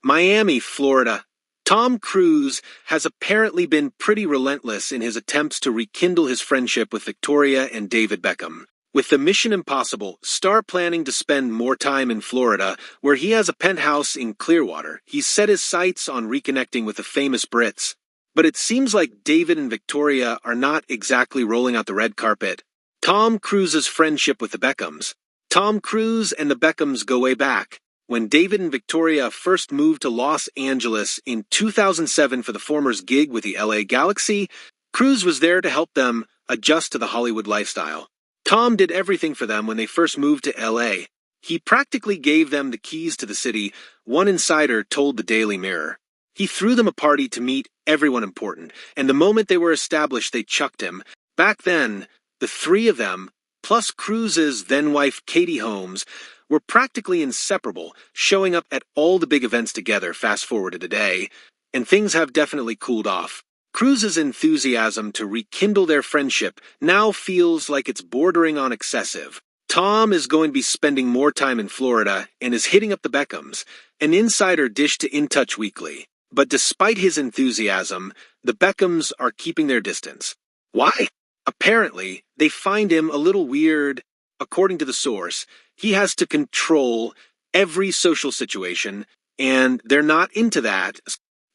Miami, Florida. Tom Cruise has apparently been pretty relentless in his attempts to rekindle his friendship with Victoria and David Beckham. With the Mission Impossible star planning to spend more time in Florida, where he has a penthouse in Clearwater, he's set his sights on reconnecting with the famous Brits. But it seems like David and Victoria are not exactly rolling out the red carpet. Tom Cruise's friendship with the Beckhams. Tom Cruise and the Beckhams go way back. When David and Victoria first moved to Los Angeles in 2007 for the former's gig with the LA Galaxy, Cruise was there to help them adjust to the Hollywood lifestyle. Tom did everything for them when they first moved to LA. He practically gave them the keys to the city, one insider told the Daily Mirror. He threw them a party to meet everyone important, and the moment they were established, they chucked him. Back then, the three of them, plus Cruise's then-wife Katie Holmes, were practically inseparable, showing up at all the big events together, fast forward to today, and things have definitely cooled off. Cruise's enthusiasm to rekindle their friendship now feels like it's bordering on excessive. Tom is going to be spending more time in Florida and is hitting up the Beckhams, an insider dished to In Touch Weekly. But despite his enthusiasm, the Beckhams are keeping their distance. Why? Apparently, they find him a little weird. According to the source, he has to control every social situation, and they're not into that.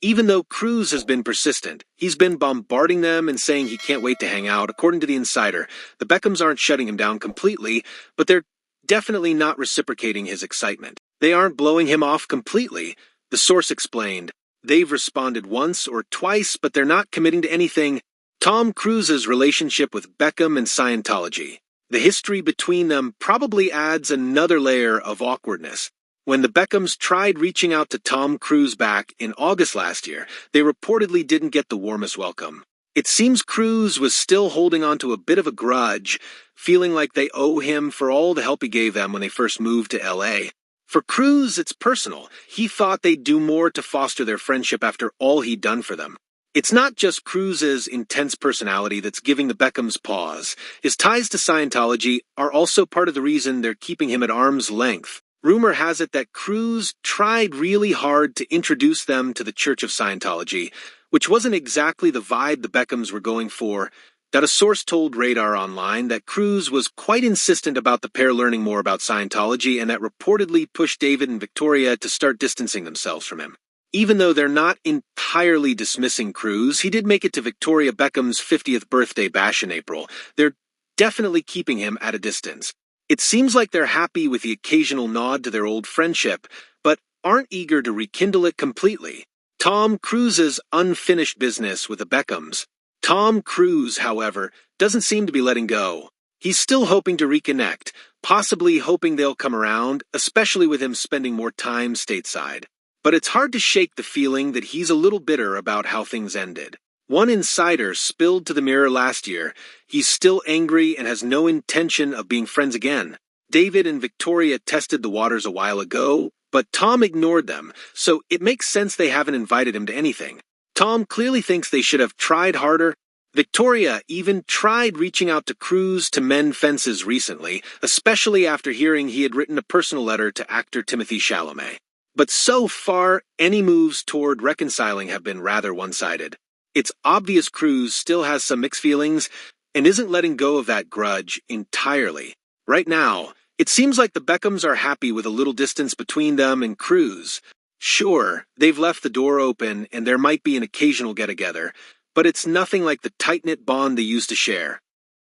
Even though Cruise has been persistent, he's been bombarding them and saying he can't wait to hang out. According to the insider, the Beckhams aren't shutting him down completely, but they're definitely not reciprocating his excitement. They aren't blowing him off completely, the source explained. They've responded once or twice, but they're not committing to anything. Tom Cruise's relationship with Beckham and Scientology. The history between them probably adds another layer of awkwardness. When the Beckhams tried reaching out to Tom Cruise back in August last year, they reportedly didn't get the warmest welcome. It seems Cruise was still holding on to a bit of a grudge, feeling like they owe him for all the help he gave them when they first moved to LA. For Cruise, it's personal. He thought they'd do more to foster their friendship after all he'd done for them. It's not just Cruise's intense personality that's giving the Beckhams pause. His ties to Scientology are also part of the reason they're keeping him at arm's length. Rumor has it that Cruise tried really hard to introduce them to the Church of Scientology, which wasn't exactly the vibe the Beckhams were going for. That a source told Radar Online that Cruise was quite insistent about the pair learning more about Scientology and that reportedly pushed David and Victoria to start distancing themselves from him. Even though they're not entirely dismissing Cruise, he did make it to Victoria Beckham's 50th birthday bash in April. They're definitely keeping him at a distance. It seems like they're happy with the occasional nod to their old friendship, but aren't eager to rekindle it completely. Tom Cruise's unfinished business with the Beckhams. Tom Cruise, however, doesn't seem to be letting go. He's still hoping to reconnect, possibly hoping they'll come around, especially with him spending more time stateside. But it's hard to shake the feeling that he's a little bitter about how things ended. One insider spilled to the Mirror last year. He's still angry and has no intention of being friends again. David and Victoria tested the waters a while ago, but Tom ignored them, so it makes sense they haven't invited him to anything. Tom clearly thinks they should have tried harder. Victoria even tried reaching out to Cruise to mend fences recently, especially after hearing he had written a personal letter to actor Timothée Chalamet. But so far, any moves toward reconciling have been rather one-sided. It's obvious Cruise still has some mixed feelings and isn't letting go of that grudge entirely. Right now, it seems like the Beckhams are happy with a little distance between them and Cruise. Sure, they've left the door open and there might be an occasional get-together, but it's nothing like the tight-knit bond they used to share.